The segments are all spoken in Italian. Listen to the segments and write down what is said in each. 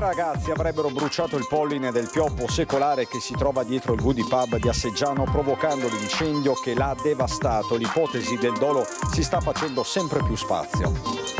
ragazzi avrebbero bruciato il polline del pioppo secolare che si trova dietro il Woody Pub di Asseggiano, provocando l'incendio che l'ha devastato. L'ipotesi del dolo si sta facendo sempre più spazio.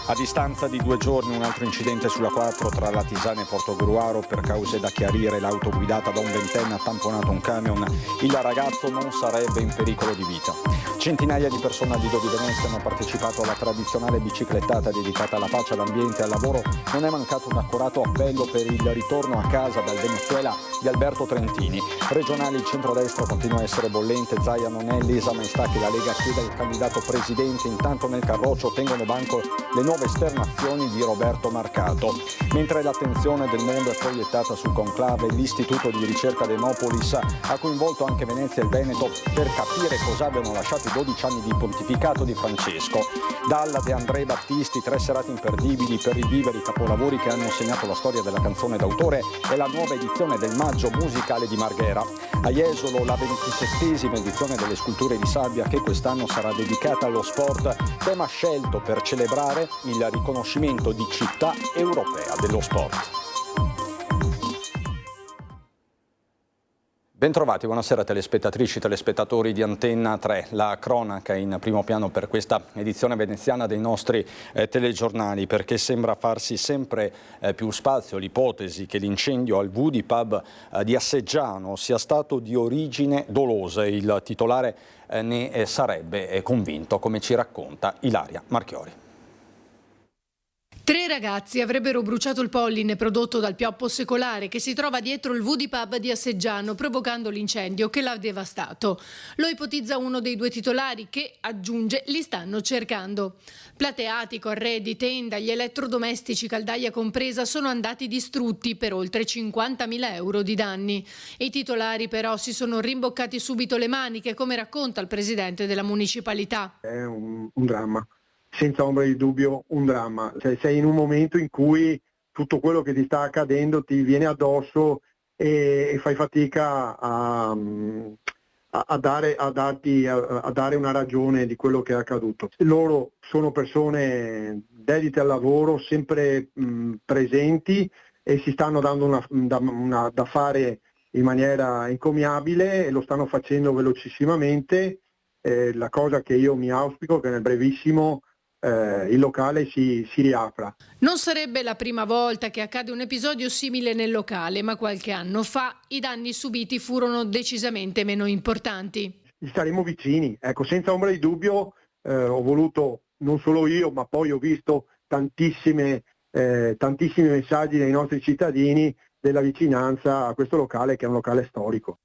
A distanza di 2 giorni un altro incidente sulla 4 tra Latisana e Portogruaro. Per cause da chiarire, l'auto guidata da un ventenne ha tamponato un camion. Il ragazzo non sarebbe in pericolo di vita. Centinaia di persone al Lido di Venezia hanno partecipato alla tradizionale biciclettata dedicata alla pace, all'ambiente e al lavoro. Non è mancato un accurato appello per il ritorno a casa dal Venezuela di Alberto Trentini. Regionale, il centrodestra continua a essere bollente. Zaia non è lesa maestà che la Lega chiede al candidato presidente. Intanto nel Carroccio tengono banco le nuove esternazioni di Roberto Marcato. Mentre l'attenzione del mondo è proiettata sul conclave, l'Istituto di ricerca Demopolis ha coinvolto anche Venezia e il Veneto per capire cosa abbiano lasciato i 12 anni di pontificato di Francesco. Dalla De André Battisti, 3 serate imperdibili per rivivere i capolavori che hanno segnato la storia della canzone d'autore e la nuova edizione del Maggio musicale di Marghera. A Jesolo la 27esima edizione delle Sculture di Sabbia, che quest'anno sarà dedicata allo sport, tema scelto per celebrare il riconoscimento di città europea dello sport. Bentrovati, buonasera telespettatrici e telespettatori di Antenna 3. La cronaca in primo piano per questa edizione veneziana dei nostri telegiornali, perché sembra farsi sempre più spazio l'ipotesi che l'incendio al Woody Pub di Asseggiano sia stato di origine dolosa. Il titolare ne sarebbe convinto, come ci racconta Ilaria Marchiori. 3 ragazzi avrebbero bruciato il polline prodotto dal pioppo secolare che si trova dietro il Woody Pub di Asseggiano, provocando l'incendio che l'ha devastato. Lo ipotizza uno dei 2 titolari che, aggiunge, li stanno cercando. Plateatico, arredi, tenda, gli elettrodomestici, caldaia compresa, sono andati distrutti per oltre 50.000 euro di danni. I titolari però si sono rimboccati subito le maniche, come racconta il presidente della municipalità. È un dramma. Senza ombra di dubbio un dramma, cioè, sei in un momento in cui tutto quello che ti sta accadendo ti viene addosso e fai fatica a dare una ragione di quello che è accaduto. Loro sono persone dedite al lavoro, sempre presenti e si stanno dando da fare in maniera encomiabile e lo stanno facendo velocissimamente. La cosa che io mi auspico è che nel brevissimo il locale si riapra. Non sarebbe la prima volta che accade un episodio simile nel locale, ma qualche anno fa i danni subiti furono decisamente meno importanti. Gli staremo vicini, ecco, senza ombra di dubbio. Ho voluto, non solo io, ma poi ho visto tantissimi messaggi dai nostri cittadini della vicinanza a questo locale, che è un locale storico.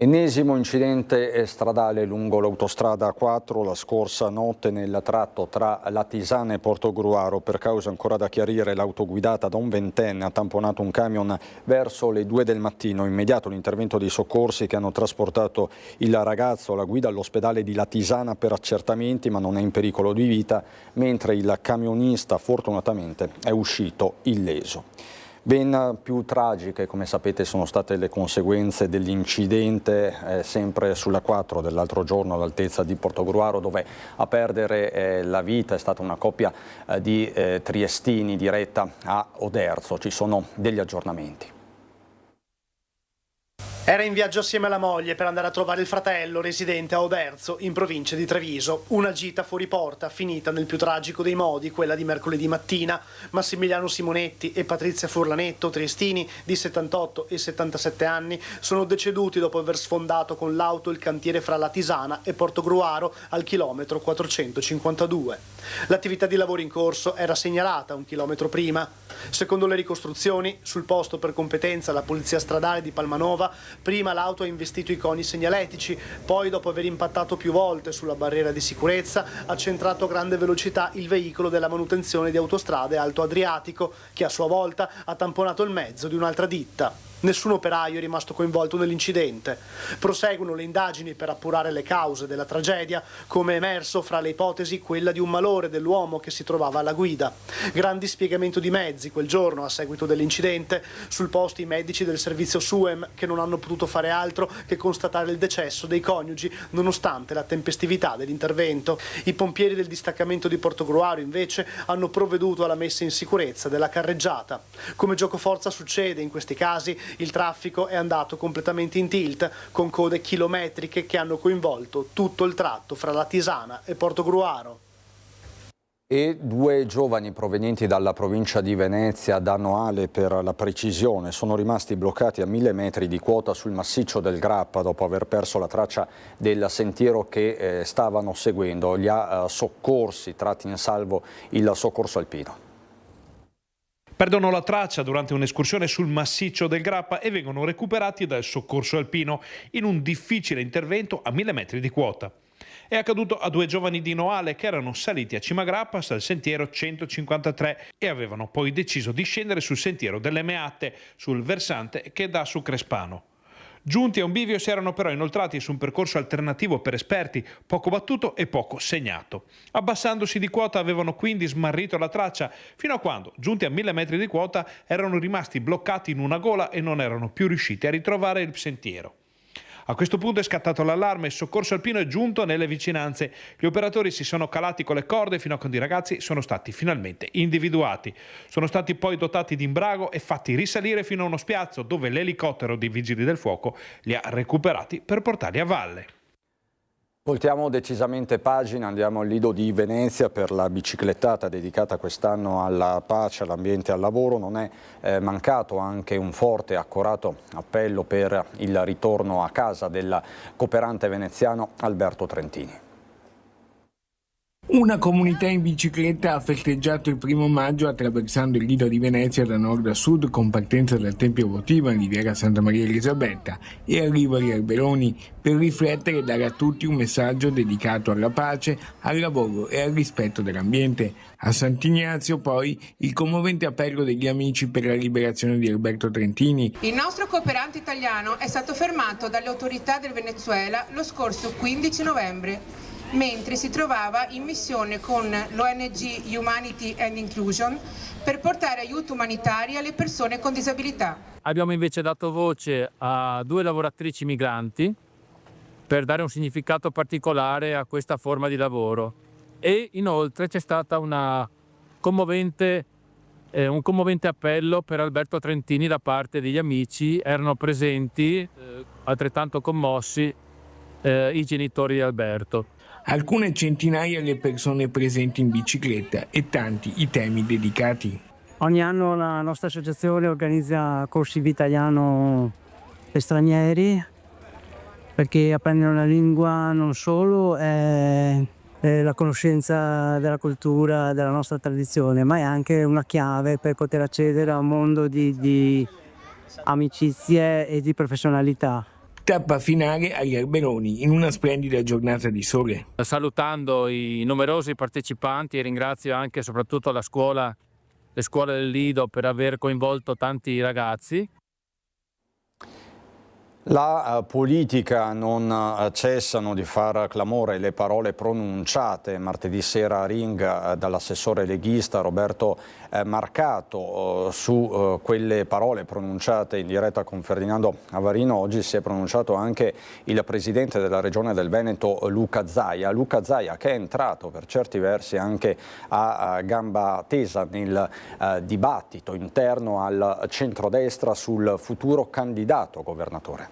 Ennesimo incidente stradale lungo l'autostrada 4 la scorsa notte nel tratto tra Latisana e Portogruaro. Per causa ancora da chiarire, l'auto guidata da un ventenne ha tamponato un camion verso le 2 del mattino. Immediato l'intervento dei soccorsi che hanno trasportato il ragazzo alla guida all'ospedale di Latisana per accertamenti, ma non è in pericolo di vita, mentre il camionista fortunatamente è uscito illeso. Ben più tragiche, come sapete, sono state le conseguenze dell'incidente sempre sulla 4 dell'altro giorno all'altezza di Portogruaro, dove a perdere la vita è stata una coppia di triestini diretta a Oderzo. Ci sono degli aggiornamenti. Era in viaggio assieme alla moglie per andare a trovare il fratello residente a Oderzo, in provincia di Treviso. Una gita fuori porta, finita nel più tragico dei modi, quella di mercoledì mattina. Massimiliano Simonetti e Patrizia Furlanetto, triestini di 78 e 77 anni, sono deceduti dopo aver sfondato con l'auto il cantiere fra Latisana e Portogruaro al chilometro 452. L'attività di lavoro in corso era segnalata 1 chilometro prima. Secondo le ricostruzioni, sul posto per competenza la polizia stradale di Palmanova, prima l'auto ha investito i coni segnaletici, poi dopo aver impattato più volte sulla barriera di sicurezza ha centrato a grande velocità il veicolo della manutenzione di autostrade Alto Adriatico, che a sua volta ha tamponato il mezzo di un'altra ditta. Nessun operaio è rimasto coinvolto nell'incidente. Proseguono le indagini per appurare le cause della tragedia, come è emerso fra le ipotesi quella di un malore dell'uomo che si trovava alla guida. Gran dispiegamento di mezzi quel giorno a seguito dell'incidente, sul posto i medici del servizio SUEM che non hanno potuto fare altro che constatare il decesso dei coniugi nonostante la tempestività dell'intervento. I pompieri del distaccamento di Portogruaro invece hanno provveduto alla messa in sicurezza della carreggiata. Come giocoforza succede in questi casi, il traffico è andato completamente in tilt, con code chilometriche che hanno coinvolto tutto il tratto fra la Tisana e Portogruaro. E 2 giovani provenienti dalla provincia di Venezia, da Noale per la precisione, sono rimasti bloccati a 1000 metri di quota sul massiccio del Grappa dopo aver perso la traccia del sentiero che stavano seguendo. Li ha soccorsi, tratti in salvo il soccorso alpino. Perdono la traccia durante un'escursione sul massiccio del Grappa e vengono recuperati dal soccorso alpino in un difficile intervento a 1000 metri di quota. È accaduto a 2 giovani di Noale che erano saliti a Cima Grappa dal sentiero 153 e avevano poi deciso di scendere sul sentiero delle Meatte, sul versante che dà su Crespano. Giunti a un bivio si erano però inoltrati su un percorso alternativo per esperti, poco battuto e poco segnato. Abbassandosi di quota avevano quindi smarrito la traccia, fino a quando, giunti a 1000 metri di quota, erano rimasti bloccati in una gola e non erano più riusciti a ritrovare il sentiero. A questo punto è scattato l'allarme, il soccorso alpino è giunto nelle vicinanze. Gli operatori si sono calati con le corde fino a quando i ragazzi sono stati finalmente individuati. Sono stati poi dotati di imbrago e fatti risalire fino a uno spiazzo dove l'elicottero dei vigili del fuoco li ha recuperati per portarli a valle. Voltiamo decisamente pagina, andiamo al Lido di Venezia per la biciclettata dedicata quest'anno alla pace, all'ambiente e al lavoro. Non è mancato anche un forte e accorato appello per il ritorno a casa del cooperante veneziano Alberto Trentini. Una comunità in bicicletta ha festeggiato il 1° maggio attraversando il Lido di Venezia da nord a sud con partenza dal Tempio Votivo in Riviera Santa Maria Elisabetta e arrivo agli Alberoni per riflettere e dare a tutti un messaggio dedicato alla pace, al lavoro e al rispetto dell'ambiente. A Sant'Ignazio poi il commovente appello degli amici per la liberazione di Alberto Trentini. Il nostro cooperante italiano è stato fermato dalle autorità del Venezuela lo scorso 15 novembre. Mentre si trovava in missione con l'ONG Humanity and Inclusion per portare aiuto umanitario alle persone con disabilità. Abbiamo invece dato voce a 2 lavoratrici migranti per dare un significato particolare a questa forma di lavoro e inoltre c'è stata un commovente appello per Alberto Trentini da parte degli amici. Erano presenti, altrettanto commossi, i genitori di Alberto. Alcune centinaia le persone presenti in bicicletta e tanti i temi dedicati. Ogni anno la nostra associazione organizza corsi di italiano per stranieri perché apprendere la lingua non solo è la conoscenza della cultura, della nostra tradizione, ma è anche una chiave per poter accedere a un mondo di amicizie e di professionalità. Tappa finale agli Alberoni in una splendida giornata di sole. Salutando i numerosi partecipanti e ringrazio anche e soprattutto le scuole del Lido per aver coinvolto tanti ragazzi. La politica non cessano di far clamore le parole pronunciate martedì sera a Ring dall'assessore leghista Roberto Marcato su quelle parole pronunciate in diretta con Ferdinando Avarino. Oggi si è pronunciato anche il presidente della regione del Veneto Luca Zaia, che è entrato per certi versi anche a gamba tesa nel dibattito interno al centrodestra sul futuro candidato governatore.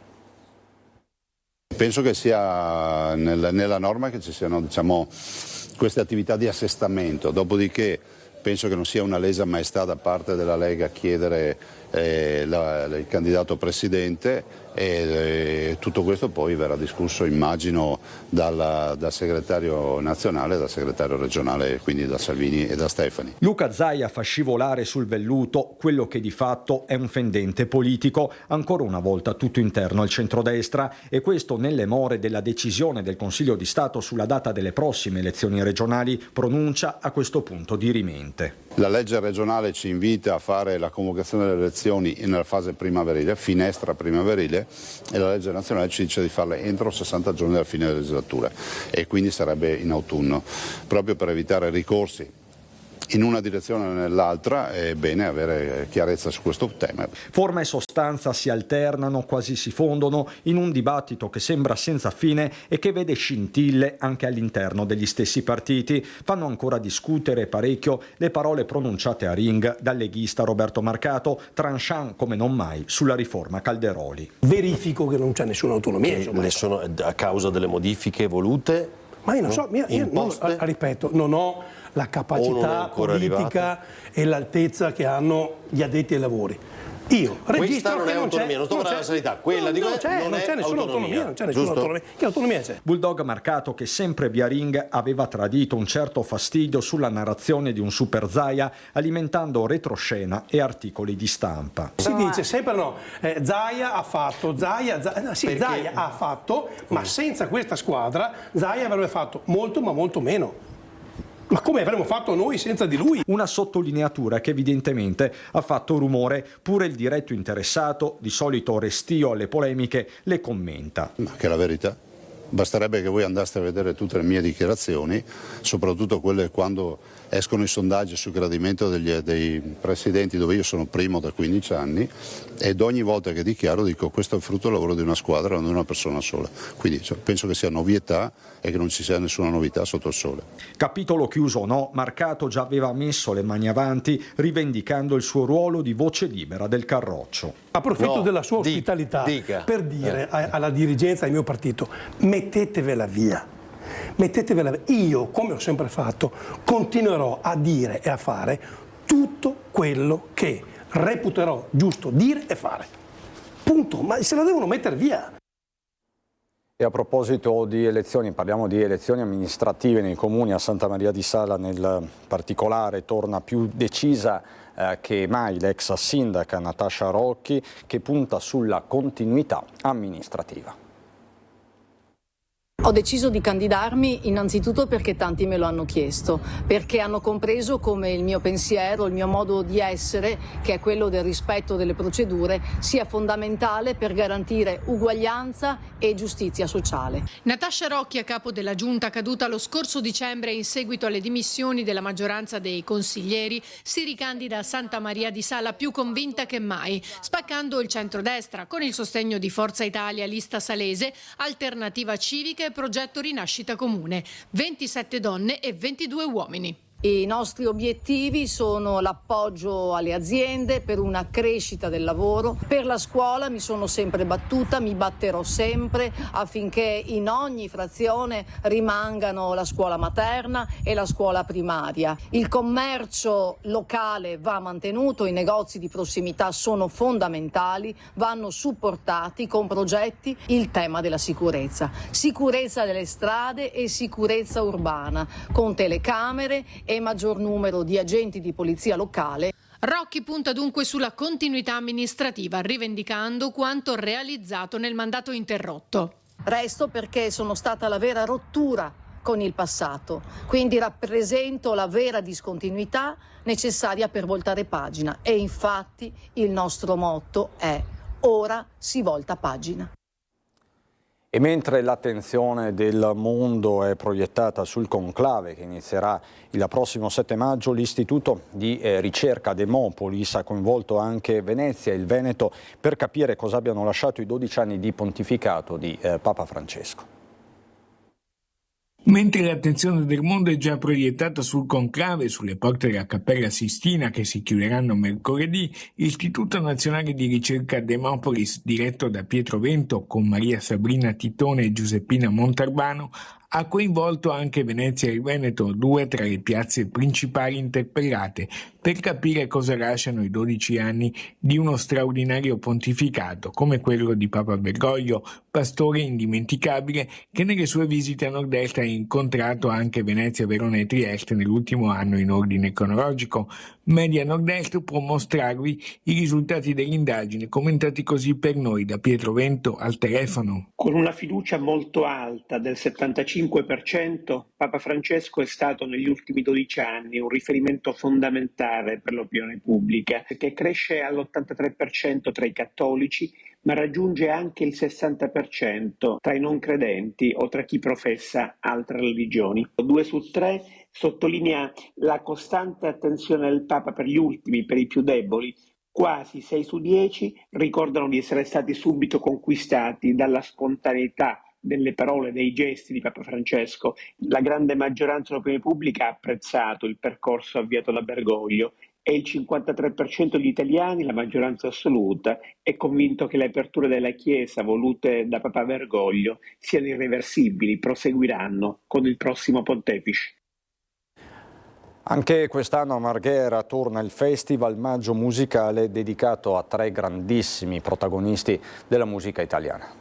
Penso che sia nella norma che ci siano, diciamo, queste attività di assestamento, dopodiché penso che non sia una lesa maestà da parte della Lega chiedere il candidato presidente e tutto questo poi verrà discusso, immagino, dal segretario nazionale, dal segretario regionale, quindi da Salvini e da Stefani. Luca Zaia fa scivolare sul velluto quello che di fatto è un fendente politico, ancora una volta tutto interno al centrodestra, e questo nelle more della decisione del Consiglio di Stato sulla data delle prossime elezioni regionali, pronuncia a questo punto dirimente. La legge regionale ci invita a fare la convocazione delle elezioni elezioni nella fase primaverile, finestra primaverile, e la legge nazionale ci dice di farle entro 60 giorni dalla fine della legislatura e quindi sarebbe in autunno, proprio per evitare ricorsi in una direzione o nell'altra. È bene avere chiarezza su questo tema. Forma e sostanza si alternano, quasi si fondono, in un dibattito che sembra senza fine e che vede scintille anche all'interno degli stessi partiti. Fanno ancora discutere parecchio le parole pronunciate a Ring dal leghista Roberto Marcato, tranchant come non mai sulla riforma Calderoli. Verifico che non c'è nessuna autonomia. A causa delle modifiche volute? Ma io non so, ripeto, non ho la capacità politica e l'altezza che hanno gli addetti ai lavori. Io questa non è autonomia, non sto parlando della sanità, quella non c'è nessuna autonomia. Non c'è nessuna autonomia. Che autonomia c'è? Bulldog Marcato, che sempre via Ring aveva tradito un certo fastidio sulla narrazione di un super Zaia, alimentando retroscena e articoli di stampa. Si dice sempre Zaia ha fatto, Zaia ha fatto, ma senza questa squadra Zaia avrebbe fatto molto ma molto meno. Ma come avremmo fatto noi senza di lui? Una sottolineatura che evidentemente ha fatto rumore, pure il diretto interessato, di solito restio alle polemiche, le commenta. Ma che è la verità. Basterebbe che voi andaste a vedere tutte le mie dichiarazioni, soprattutto quelle quando escono i sondaggi sul gradimento dei presidenti, dove io sono primo da 15 anni, ed ogni volta che dichiaro dico: questo è il frutto del lavoro di una squadra, non di una persona sola. Quindi penso che sia novietà e che non ci sia nessuna novità sotto il sole. Capitolo chiuso o no, Marcato già aveva messo le mani avanti, rivendicando il suo ruolo di voce libera del Carroccio. Approfitto della sua ospitalità per dire alla dirigenza del mio partito: mettetevela via. Io, come ho sempre fatto, continuerò a dire e a fare tutto quello che reputerò giusto dire e fare. Punto. Ma se la devono mettere via. E a proposito di elezioni, parliamo di elezioni amministrative nei comuni. A Santa Maria di Sala nel particolare torna più decisa che mai l'ex sindaca Natascia Rocchi, che punta sulla continuità amministrativa. Ho deciso di candidarmi innanzitutto perché tanti me lo hanno chiesto, perché hanno compreso come il mio pensiero, il mio modo di essere, che è quello del rispetto delle procedure, sia fondamentale per garantire uguaglianza e giustizia sociale. Natascia Rocchi, a capo della giunta caduta lo scorso dicembre in seguito alle dimissioni della maggioranza dei consiglieri, si ricandida a Santa Maria di Sala più convinta che mai, spaccando il centrodestra con il sostegno di Forza Italia, Lista Salese, Alternativa Civica e Progetto Rinascita Comune, 27 donne e 22 uomini. I nostri obiettivi sono l'appoggio alle aziende per una crescita del lavoro. Per la scuola mi sono sempre battuta, mi batterò sempre affinché in ogni frazione rimangano la scuola materna e la scuola primaria. Il commercio locale va mantenuto, i negozi di prossimità sono fondamentali, vanno supportati con progetti. Il tema della sicurezza delle strade e sicurezza urbana, con telecamere e maggior numero di agenti di polizia locale. Rocchi punta dunque sulla continuità amministrativa, rivendicando quanto realizzato nel mandato interrotto. Resto perché sono stata la vera rottura con il passato, quindi rappresento la vera discontinuità necessaria per voltare pagina e infatti il nostro motto è: ora si volta pagina. E mentre l'attenzione del mondo è proiettata sul conclave che inizierà il prossimo 7 maggio, l'Istituto di Ricerca Demopolis ha coinvolto anche Venezia e il Veneto per capire cosa abbiano lasciato i 12 anni di pontificato di Papa Francesco. Mentre l'attenzione del mondo è già proiettata sul conclave e sulle porte della Cappella Sistina che si chiuderanno mercoledì, l'Istituto Nazionale di Ricerca Demopolis, diretto da Pietro Vento con Maria Sabrina Titone e Giuseppina Montarbano, ha coinvolto anche Venezia e il Veneto, due tra le piazze principali interpellate, per capire cosa lasciano i 12 anni di uno straordinario pontificato come quello di Papa Bergoglio, pastore indimenticabile che nelle sue visite a nord-est ha incontrato anche Venezia, Verona e Trieste nell'ultimo anno in ordine cronologico, Media Nord-Est può mostrarvi i risultati dell'indagine, commentati così per noi da Pietro Vento al telefono. Con una fiducia molto alta del 75%, Papa Francesco è stato negli ultimi 12 anni un riferimento fondamentale per l'opinione pubblica, che cresce all'83% tra i cattolici, ma raggiunge anche il 60% tra i non credenti o tra chi professa altre religioni. 2 su 3 sottolinea la costante attenzione del Papa per gli ultimi, per i più deboli. Quasi 6 su 10 ricordano di essere stati subito conquistati dalla spontaneità delle parole, dei gesti di Papa Francesco. La grande maggioranza dell'opinione pubblica ha apprezzato il percorso avviato da Bergoglio e il 53% degli italiani, la maggioranza assoluta, è convinto che le aperture della Chiesa volute da Papa Bergoglio siano irreversibili, proseguiranno con il prossimo pontefice. Anche quest'anno a Marghera torna il Festival Maggio Musicale dedicato a 3 grandissimi protagonisti della musica italiana.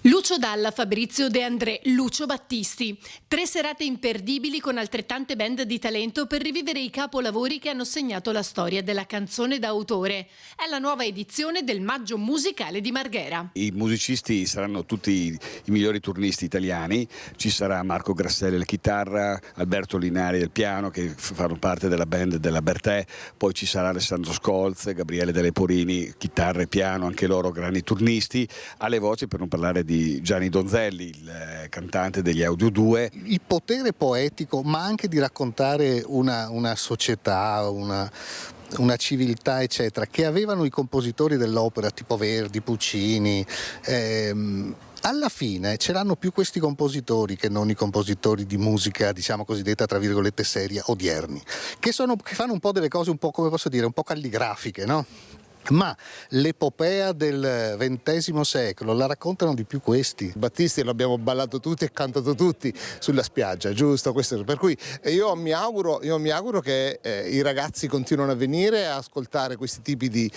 Lucio Dalla, Fabrizio De André, Lucio Battisti. 3 serate imperdibili con altrettante band di talento per rivivere i capolavori che hanno segnato la storia della canzone d'autore. È la nuova edizione del Maggio Musicale di Marghera. I musicisti saranno tutti i migliori turnisti italiani. Ci sarà Marco Grasselli alla chitarra, Alberto Linari al piano, che fanno parte della band della Bertè, poi ci sarà Alessandro Scolz, Gabriele De Leporini, chitarra e piano, anche loro grandi turnisti, alle voci, per non parlare di Gianni Donzelli, il cantante degli Audio 2. Il potere poetico, ma anche di raccontare una società, una civiltà eccetera, che avevano i compositori dell'opera tipo Verdi, Puccini, alla fine ce l'hanno più questi compositori che non i compositori di musica, diciamo cosiddetta tra virgolette seria, odierni, che fanno un po' delle cose un po', come posso dire, un po' calligrafiche, no? Ma l'epopea del XX secolo la raccontano di più questi. Battisti lo abbiamo ballato tutti e cantato tutti sulla spiaggia, giusto? Questo, per cui io mi auguro che i ragazzi continuino a venire a ascoltare questi tipi di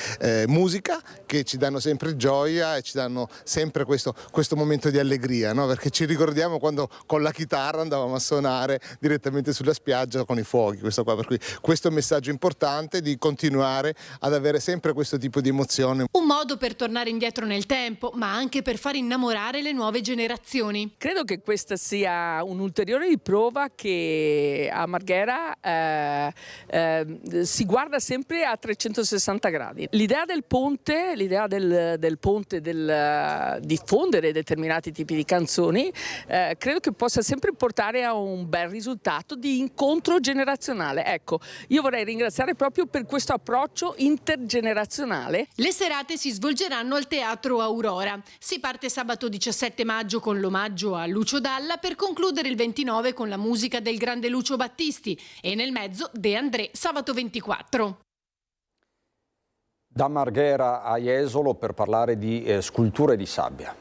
musica che ci danno sempre gioia e ci danno sempre questo momento di allegria, no? Perché ci ricordiamo quando con la chitarra andavamo a suonare direttamente sulla spiaggia con i fuochi, questo qua. Per cui questo è un messaggio importante di continuare ad avere sempre questo tipo di emozione. Un modo per tornare indietro nel tempo, ma anche per far innamorare le nuove generazioni. Credo che questa sia un'ulteriore riprova che a Marghera si guarda sempre a 360 gradi. L'idea del ponte, del diffondere determinati tipi di canzoni, credo che possa sempre portare a un bel risultato di incontro generazionale. Ecco, io vorrei ringraziare proprio per questo approccio intergenerazionale. Le serate si svolgeranno al Teatro Aurora. Si parte sabato 17 maggio con l'omaggio a Lucio Dalla per concludere il 29 con la musica del grande Lucio Battisti e nel mezzo De André sabato 24. Da Marghera a Jesolo per parlare di sculture di sabbia.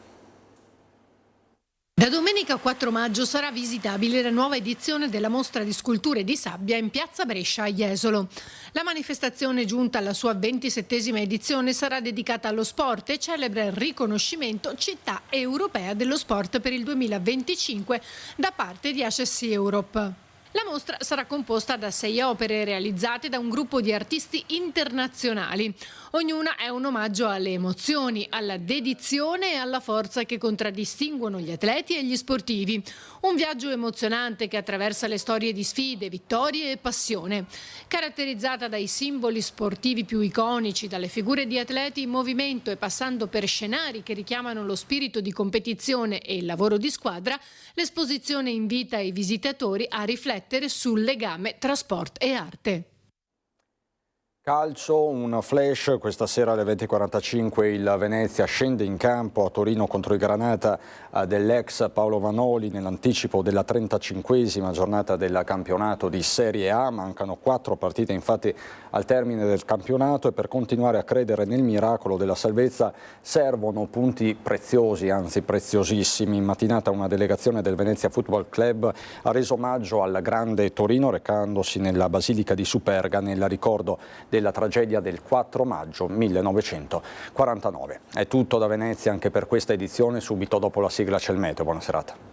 Da domenica 4 maggio sarà visitabile la nuova edizione della mostra di sculture di sabbia in Piazza Brescia a Jesolo. La manifestazione, giunta alla sua 27esima edizione, sarà dedicata allo sport e celebra il riconoscimento Città Europea dello Sport per il 2025 da parte di HSC Europe. La mostra sarà composta da 6 opere realizzate da un gruppo di artisti internazionali. Ognuna è un omaggio alle emozioni, alla dedizione e alla forza che contraddistinguono gli atleti e gli sportivi. Un viaggio emozionante che attraversa le storie di sfide, vittorie e passione. Caratterizzata dai simboli sportivi più iconici, dalle figure di atleti in movimento e passando per scenari che richiamano lo spirito di competizione e il lavoro di squadra, l'esposizione invita i visitatori a riflettere sul legame tra sport e arte. Calcio, un flash, questa sera alle 20:45 il Venezia scende in campo a Torino contro i Granata dell'ex Paolo Vanoli nell'anticipo della 35esima giornata del campionato di Serie A. Mancano 4 partite infatti al termine del campionato e per continuare a credere nel miracolo della salvezza servono punti preziosi, anzi preziosissimi. In mattinata una delegazione del Venezia Football Club ha reso omaggio al grande Torino recandosi nella Basilica di Superga nel ricordo della tragedia del 4 maggio 1949. È tutto da Venezia anche per questa edizione, subito dopo la sigla c'è il meteo. Buona serata.